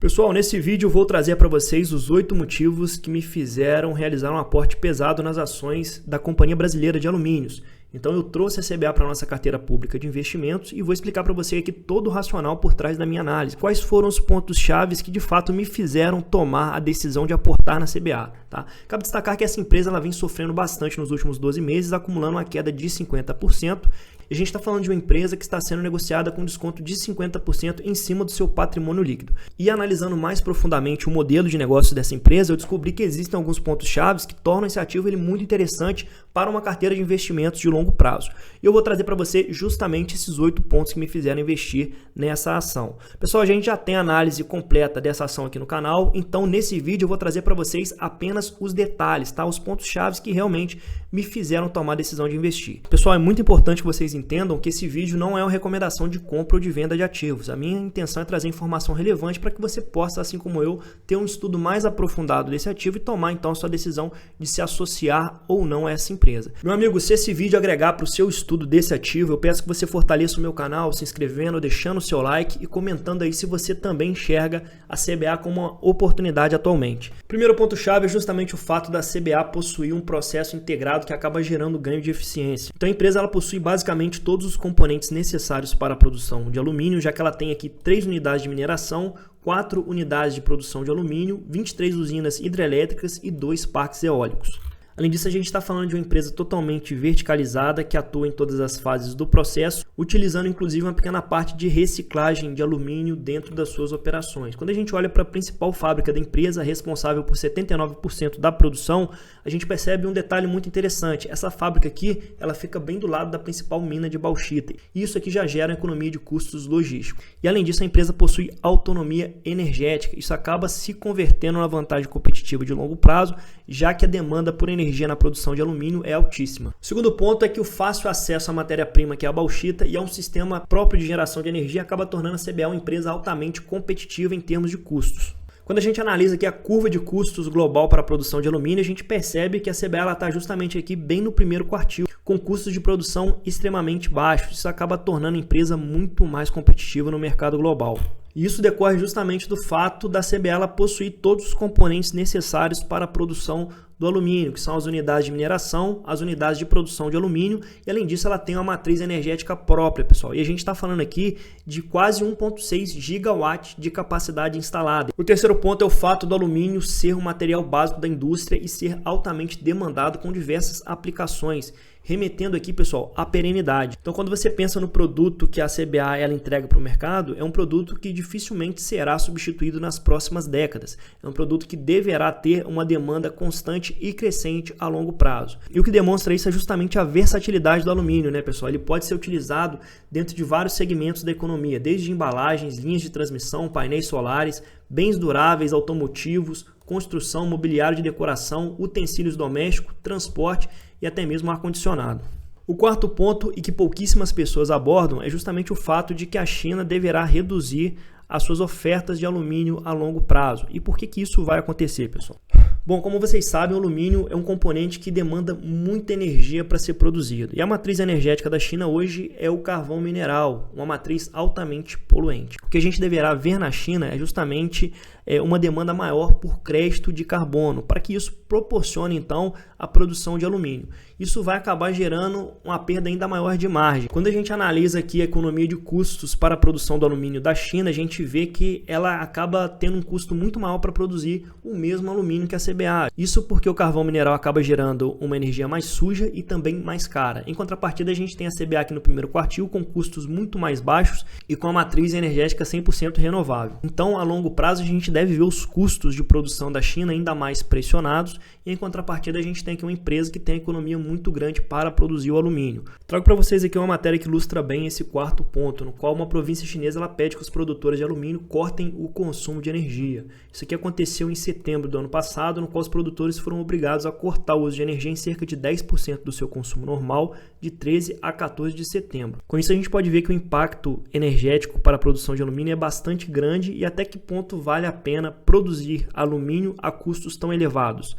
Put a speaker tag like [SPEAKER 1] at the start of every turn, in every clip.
[SPEAKER 1] Pessoal, nesse vídeo eu vou trazer para vocês os 8 motivos que me fizeram realizar um aporte pesado nas ações da Companhia Brasileira de Alumínios. Então eu trouxe a CBA para a nossa carteira pública de investimentos e vou explicar para você aqui todo o racional por trás da minha análise. Quais foram os pontos chaves que de fato me fizeram tomar a decisão de aportar na CBA. Tá? Cabe destacar que essa empresa ela vem sofrendo bastante nos últimos 12 meses, acumulando uma queda de 50%. E a gente está falando de uma empresa que está sendo negociada com desconto de 50% em cima do seu patrimônio líquido. E analisando mais profundamente o modelo de negócio dessa empresa, eu descobri que existem alguns pontos chaves que tornam esse ativo ele muito interessante para uma carteira de investimentos de longo prazo. E eu vou trazer para você justamente esses 8 pontos que me fizeram investir nessa ação. Pessoal, a gente já tem a análise completa dessa ação aqui no canal, então nesse vídeo eu vou trazer para vocês apenas os detalhes, tá? Os pontos chaves que realmente me fizeram tomar a decisão de investir. Pessoal, é muito importante que vocês entendam que esse vídeo não é uma recomendação de compra ou de venda de ativos. A minha intenção é trazer informação relevante para que você possa, assim como eu, ter um estudo mais aprofundado desse ativo e tomar então a sua decisão de se associar ou não a essa empresa. Meu amigo, se esse vídeo agregar para o seu estudo desse ativo, eu peço que você fortaleça o meu canal, se inscrevendo, deixando o seu like e comentando aí se você também enxerga a CBA como uma oportunidade atualmente. Primeiro ponto chave é justamente o fato da CBA possuir um processo integrado que acaba gerando ganho de eficiência. Então a empresa ela possui basicamente todos os componentes necessários para a produção de alumínio, já que ela tem aqui 3 unidades de mineração, 4 unidades de produção de alumínio, 23 usinas hidrelétricas e 2 parques eólicos. Além disso, a gente está falando de uma empresa totalmente verticalizada que atua em todas as fases do processo, utilizando inclusive uma pequena parte de reciclagem de alumínio dentro das suas operações. Quando a gente olha para a principal fábrica da empresa, responsável por 79% da produção, a gente percebe um detalhe muito interessante. Essa fábrica aqui, ela fica bem do lado da principal mina de bauxita. E isso aqui já gera uma economia de custos logísticos. E além disso, a empresa possui autonomia energética. Isso acaba se convertendo numa vantagem competitiva de longo prazo, já que a demanda por energia na produção de alumínio é altíssima. O segundo ponto é que o fácil acesso à matéria-prima, que é a bauxita, e a um sistema próprio de geração de energia acaba tornando a CBA uma empresa altamente competitiva em termos de custos. Quando a gente analisa aqui a curva de custos global para a produção de alumínio, a gente percebe que a CBA está justamente aqui bem no primeiro quartil, com custos de produção extremamente baixos. Isso acaba tornando a empresa muito mais competitiva no mercado global. E isso decorre justamente do fato da CBA ela possuir todos os componentes necessários para a produção do alumínio, que são as unidades de mineração, as unidades de produção de alumínio, e além disso ela tem uma matriz energética própria, pessoal. E a gente está falando aqui de quase 1,6 gigawatt de capacidade instalada. O terceiro ponto é o fato do alumínio ser um material básico da indústria e ser altamente demandado com diversas aplicações, remetendo aqui, pessoal, à perenidade. Então, quando você pensa no produto que a CBA ela entrega para o mercado, é um produto que dificilmente será substituído nas próximas décadas. É um produto que deverá ter uma demanda constante e crescente a longo prazo. E o que demonstra isso é justamente a versatilidade do alumínio, né, pessoal? Ele pode ser utilizado dentro de vários segmentos da economia, desde embalagens, linhas de transmissão, painéis solares, bens duráveis, automotivos, construção, mobiliário de decoração, utensílios domésticos, transporte e até mesmo ar-condicionado. O quarto ponto, e que pouquíssimas pessoas abordam, é justamente o fato de que a China deverá reduzir as suas ofertas de alumínio a longo prazo. E por que isso vai acontecer, pessoal? Bom, como vocês sabem, o alumínio é um componente que demanda muita energia para ser produzido. E a matriz energética da China hoje é o carvão mineral, uma matriz altamente poluente. O que a gente deverá ver na China é justamente uma demanda maior por crédito de carbono, para que isso proporcione então a produção de alumínio. Isso vai acabar gerando uma perda ainda maior de margem. Quando a gente analisa aqui a economia de custos para a produção do alumínio da China, a gente vê que ela acaba tendo um custo muito maior para produzir o mesmo alumínio que a CBA. Isso porque o carvão mineral acaba gerando uma energia mais suja e também mais cara. Em contrapartida, a gente tem a CBA aqui no primeiro quartil com custos muito mais baixos e com a matriz energética 100% renovável. Então, a longo prazo, a gente deve ver os custos de produção da China ainda mais pressionados e em contrapartida a gente tem aqui uma empresa que tem uma economia muito grande para produzir o alumínio. Trago para vocês aqui uma matéria que ilustra bem esse quarto ponto, no qual uma província chinesa ela pede que os produtores de alumínio cortem o consumo de energia. Isso aqui aconteceu em setembro do ano passado, no qual os produtores foram obrigados a cortar o uso de energia em cerca de 10% do seu consumo normal, de 13 a 14 de setembro. Com isso a gente pode ver que o impacto energético para a produção de alumínio é bastante grande e até que ponto vale a pena produzir alumínio a custos tão elevados.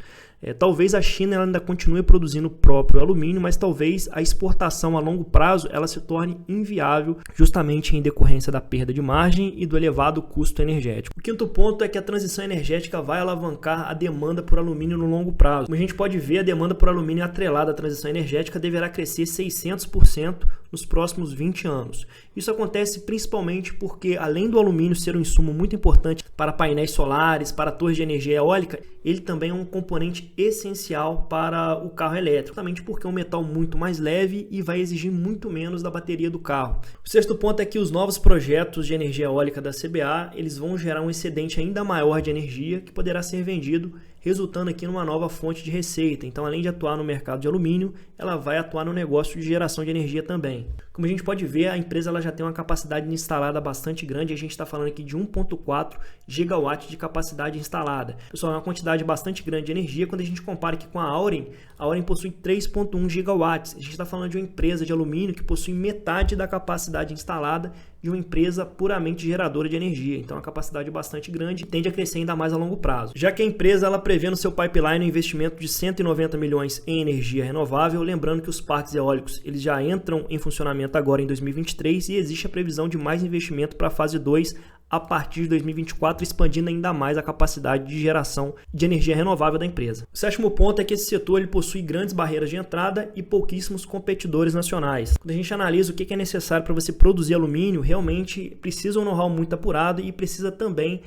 [SPEAKER 1] Talvez a China ela ainda continue produzindo o próprio alumínio, mas talvez a exportação a longo prazo ela se torne inviável, justamente em decorrência da perda de margem e do elevado custo energético. O quinto ponto é que a transição energética vai alavancar a demanda por alumínio no longo prazo. Como a gente pode ver, a demanda por alumínio atrelada à transição energética deverá crescer 600% nos próximos 20 anos. Isso acontece principalmente porque, além do alumínio ser um insumo muito importante para painéis solares, para torres de energia eólica, ele também é um componente essencial para o carro elétrico, justamente porque é um metal muito mais leve e vai exigir muito menos da bateria do carro. O sexto ponto é que os novos projetos de energia eólica da CBA eles vão gerar um excedente ainda maior de energia que poderá ser vendido, resultando aqui numa nova fonte de receita. Então, além de atuar no mercado de alumínio, ela vai atuar no negócio de geração de energia também. Como a gente pode ver, a empresa ela já tem uma capacidade instalada bastante grande. A gente está falando aqui de 1,4 gigawatts de capacidade instalada. Pessoal, é uma quantidade bastante grande de energia. Quando a gente compara aqui com a Auren possui 3,1 gigawatts. A gente está falando de uma empresa de alumínio que possui metade da capacidade instalada de uma empresa puramente geradora de energia. Então, é uma capacidade bastante grande e tende a crescer ainda mais a longo prazo. Já que a empresa ela prevê no seu pipeline um investimento de 190 milhões em energia renovável, lembrando que os parques eólicos eles já entram em funcionamento agora em 2023 e existe a previsão de mais investimento para a fase 2 a partir de 2024, expandindo ainda mais a capacidade de geração de energia renovável da empresa. O sétimo ponto é que esse setor ele possui grandes barreiras de entrada e pouquíssimos competidores nacionais. Quando a gente analisa o que é necessário para você produzir alumínio, realmente precisa um know-how muito apurado e precisa também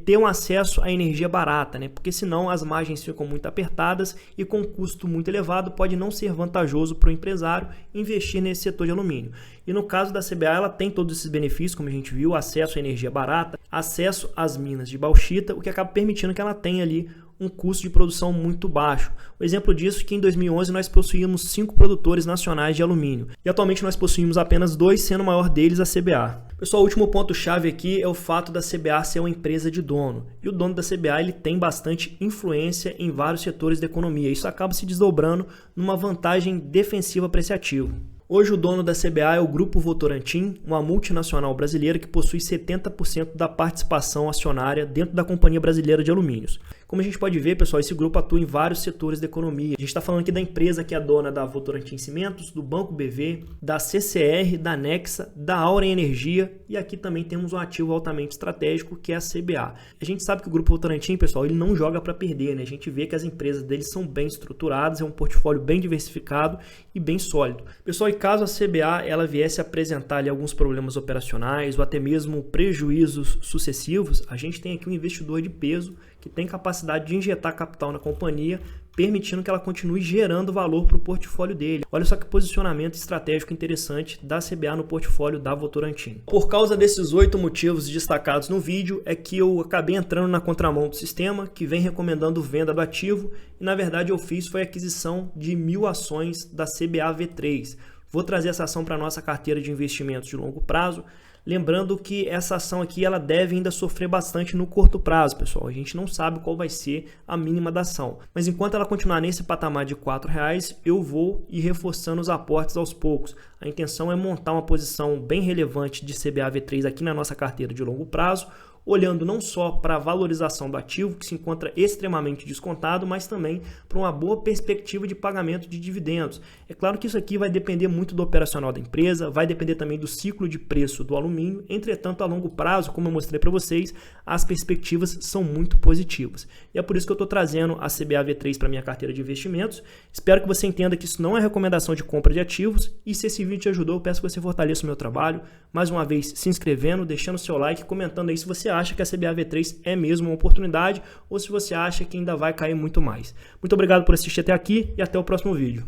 [SPEAKER 1] ter um acesso à energia barata, né? Porque senão as margens ficam muito apertadas e com um custo muito elevado pode não ser vantajoso para o empresário investir nesse setor de alumínio. E no caso da CBA, ela tem todos esses benefícios, como a gente viu, acesso à energia barata, acesso às minas de bauxita, o que acaba permitindo que ela tenha ali um custo de produção muito baixo. O exemplo disso é que em 2011 nós possuíamos 5 produtores nacionais de alumínio e atualmente nós possuímos apenas 2, sendo o maior deles a CBA. Pessoal, o último ponto-chave aqui é o fato da CBA ser uma empresa de dono. E o dono da CBA ele tem bastante influência em vários setores da economia. Isso acaba se desdobrando numa vantagem defensiva para esse ativo. Hoje o dono da CBA é o Grupo Votorantim, uma multinacional brasileira que possui 70% da participação acionária dentro da Companhia Brasileira de Alumínios. Como a gente pode ver, pessoal, esse grupo atua em vários setores da economia. A gente está falando aqui da empresa que é dona da Votorantim Cimentos, do Banco BV, da CCR, da Nexa, da Auren Energia e aqui também temos um ativo altamente estratégico que é a CBA. A gente sabe que o Grupo Votorantim, pessoal, ele não joga para perder, né? A gente vê que as empresas deles são bem estruturadas, é um portfólio bem diversificado e bem sólido. Pessoal, e caso a CBA ela viesse a apresentar ali alguns problemas operacionais ou até mesmo prejuízos sucessivos, a gente tem aqui um investidor de peso que tem capacidade de injetar capital na companhia, permitindo que ela continue gerando valor para o portfólio dele. Olha só que posicionamento estratégico interessante da CBA no portfólio da Votorantim. Por causa desses 8 motivos destacados no vídeo, é que eu acabei entrando na contramão do sistema, que vem recomendando venda do ativo, e na verdade eu fiz foi a aquisição de 1.000 ações da CBA V3. Vou trazer essa ação para a nossa carteira de investimentos de longo prazo. Lembrando que essa ação aqui ela deve ainda sofrer bastante no curto prazo, pessoal. A gente não sabe qual vai ser a mínima da ação. Mas enquanto ela continuar nesse patamar de R$4, eu vou ir reforçando os aportes aos poucos. A intenção é montar uma posição bem relevante de CBA V3 aqui na nossa carteira de longo prazo, olhando não só para a valorização do ativo, que se encontra extremamente descontado, mas também para uma boa perspectiva de pagamento de dividendos. É claro que isso aqui vai depender muito do operacional da empresa, vai depender também do ciclo de preço do alumínio, entretanto, a longo prazo, como eu mostrei para vocês, as perspectivas são muito positivas. E é por isso que eu estou trazendo a CBA V3 para minha carteira de investimentos. Espero que você entenda que isso não é recomendação de compra de ativos, e se esse vídeo te ajudou, eu peço que você fortaleça o meu trabalho, mais uma vez se inscrevendo, deixando seu like, comentando aí se você acha que a CBA V3 é mesmo uma oportunidade ou se você acha que ainda vai cair muito mais. Muito obrigado por assistir até aqui e até o próximo vídeo.